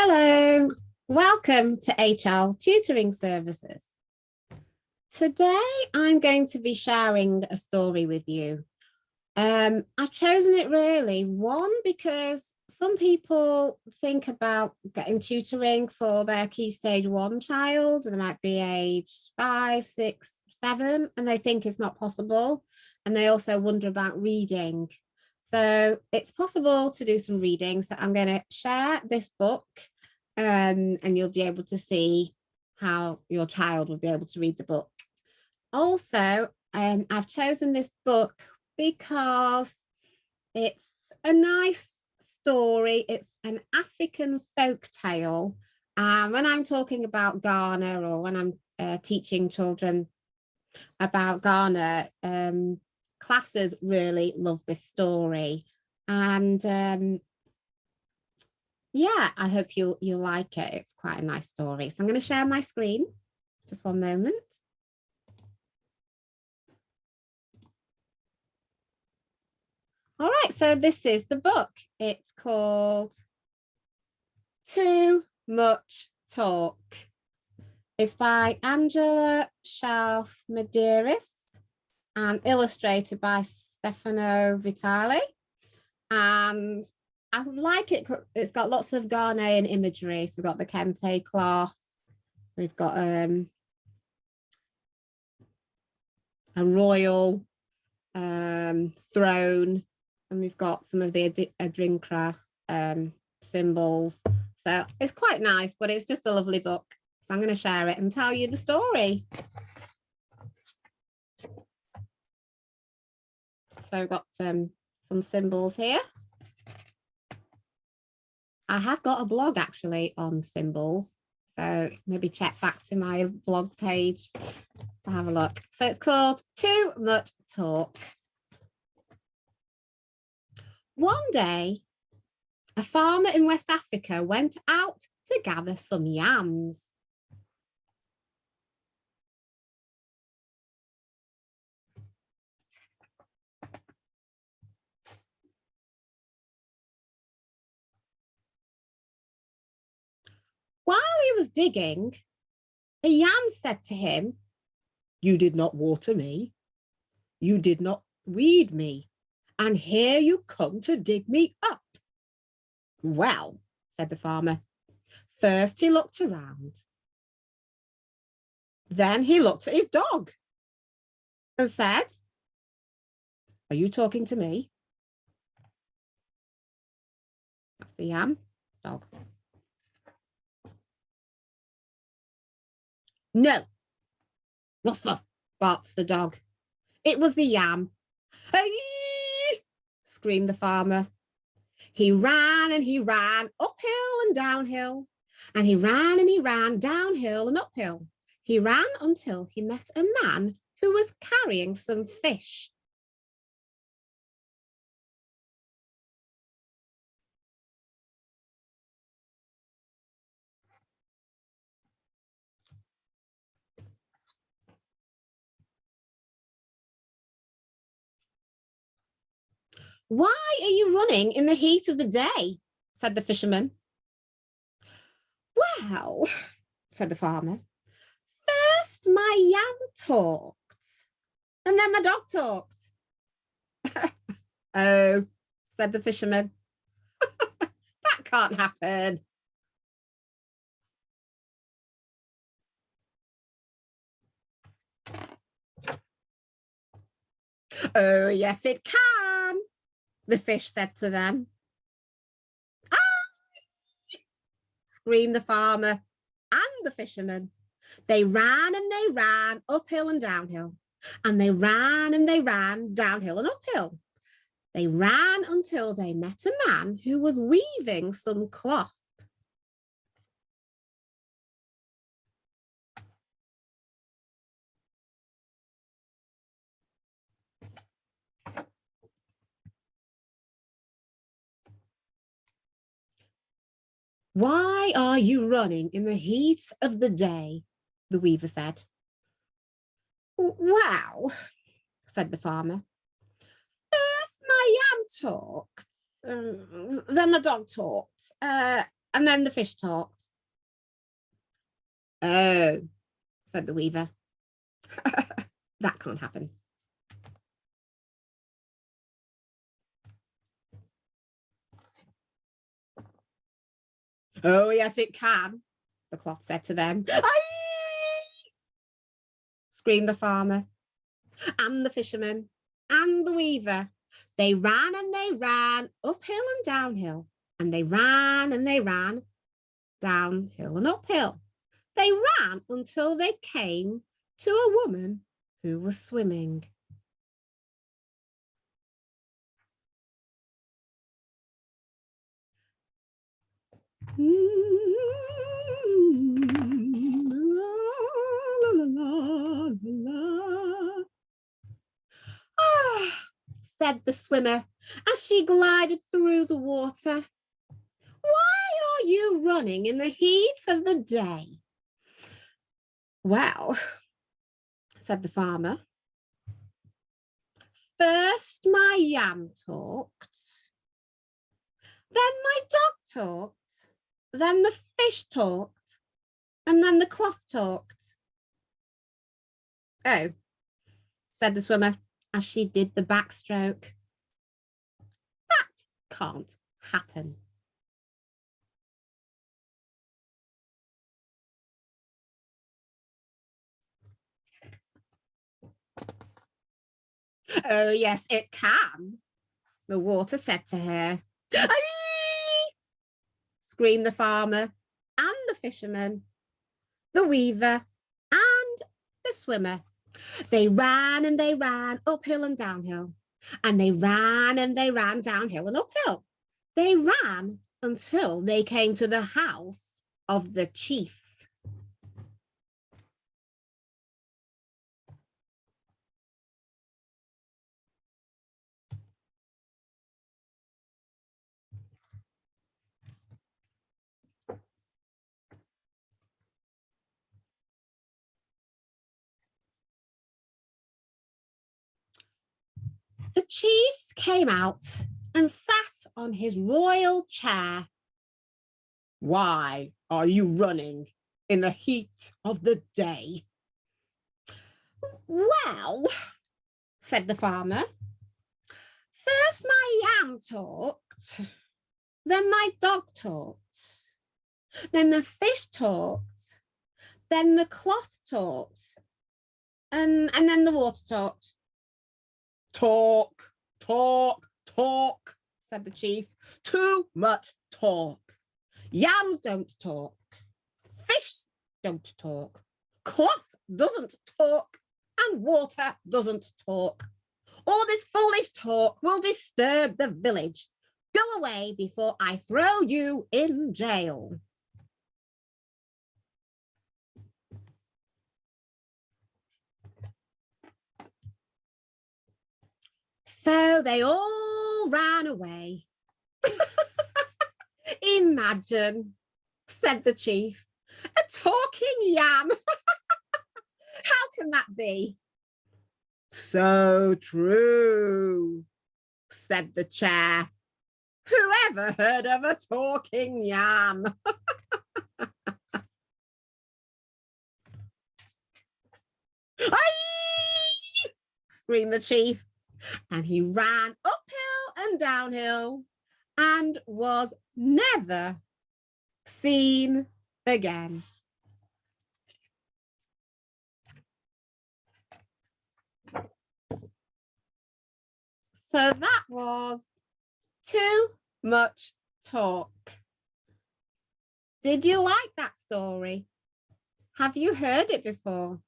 Hello, welcome to HR Tutoring Services. Today, I'm going to be sharing a story with you. I've chosen it really, one, because some people think about getting tutoring for their Key Stage 1 child, and they might be age 5, 6, 7, and they think it's not possible. And they also wonder about reading. So it's possible to do some reading. So I'm going to share this book and you'll be able to see how your child will be able to read the book. Also, I've chosen this book because it's a nice story. It's an African folk tale. When I'm talking about Ghana or when I'm teaching children about Ghana, classes really love this story. And yeah, I hope you'll like it. It's quite a nice story. So I'm going to share my screen. Just one moment. All right, so this is the book. It's called Too Much Talk. It's by Angela Schauf-Medeiros and illustrated by Stefano Vitali. And I like it. It's got lots of Ghanaian imagery. So we've got the kente cloth. We've got a royal throne, and we've got some of the Adinkra symbols. So it's quite nice, but it's just a lovely book. So I'm going to share it and tell you the story. So we've got some symbols here. I have got a blog actually on symbols. So maybe check back to my blog page to have a look. So it's called Too Much Talk. One day, a farmer in West Africa went out to gather some yams. While he was digging, a yam said to him, "You did not water me. You did not weed me. And here you come to dig me up." "Well," said the farmer, first he looked around. Then he looked at his dog and said, "Are you talking to me?" That's the yam, dog. "No." "Ruff, ruff," barked the dog. It was the yam. "Hey!" screamed the farmer. He ran and he ran uphill and downhill, and he ran downhill and uphill. He ran until he met a man who was carrying some fish. "Why are you running in the heat of the day?" said the fisherman. "Well," said the farmer, "first my yam talked, and then my dog talked." "Oh," said the fisherman, "that can't happen." "Oh, yes, it can," the fish said to them. "Ah!" screamed the farmer and the fisherman. They ran and they ran uphill and downhill, and they ran and they ran downhill and uphill. They ran until they met a man who was weaving some cloth. "Why are you running in the heat of the day?" the weaver said. "Well," said the farmer, "first my yam talked, then the dog talked, And then the fish talked. Oh, said the weaver. That can't happen. Oh, yes, it can, the cloth said to them. Aye! Screamed the farmer and the fisherman and the weaver. They ran and they ran uphill and downhill, and they ran and they ran downhill and uphill. They ran until they came to a woman who was swimming. Ah, said the swimmer as she glided through the water. Why are you running in the heat of the day? Well, said the farmer, first my yam talked, then my dog talked, then the fish talked, and then the cloth talked. Oh, said the swimmer as she did the backstroke. That can't happen. Oh, yes, it can, the water said to her. Aye! Screamed the farmer and the fisherman, the weaver and the swimmer. They ran and they ran uphill and downhill, and they ran and they ran downhill and uphill. They ran until they came to the house of the chief. The chief came out and sat on his royal chair. Why are you running in the heat of the day? Well, said the farmer, first my yam talked, then my dog talked, then the fish talked, then the cloth talked, and then the water talked. Talk, talk, talk, said the chief. Too much talk. Yams don't talk. Fish don't talk. Cloth doesn't talk. And water doesn't talk. All this foolish talk will disturb the village. Go away before I throw you in jail. So they all ran away. Imagine, said the chief, a talking yam. How can that be? So true, said the chair. Whoever heard of a talking yam? Aye! Screamed the chief, and he ran uphill and downhill and was never seen again. So that was Too Much Talk. Did you like that story? Have you heard it before?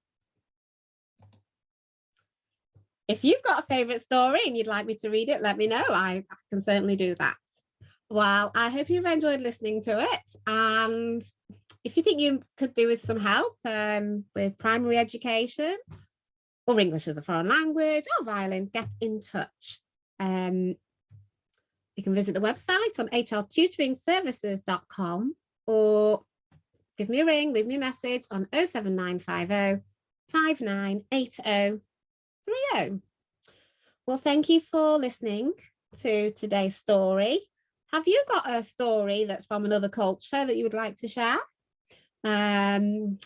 If you've got a favourite story and you'd like me to read it, let me know. I can certainly do that. Well, I hope you've enjoyed listening to it. And if you think you could do with some help with primary education or English as a foreign language or violin, get in touch. You can visit the website on hltutoringservices.com or give me a ring, leave me a message on 07950 598030. Well, thank you for listening to today's story. Have you got a story that's from another culture that you would like to share?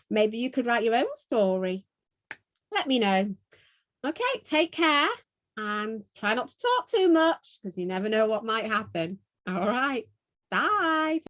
Maybe you could write your own story. Let me know. Okay, take care and try not to talk too much because you never know what might happen. All right, bye.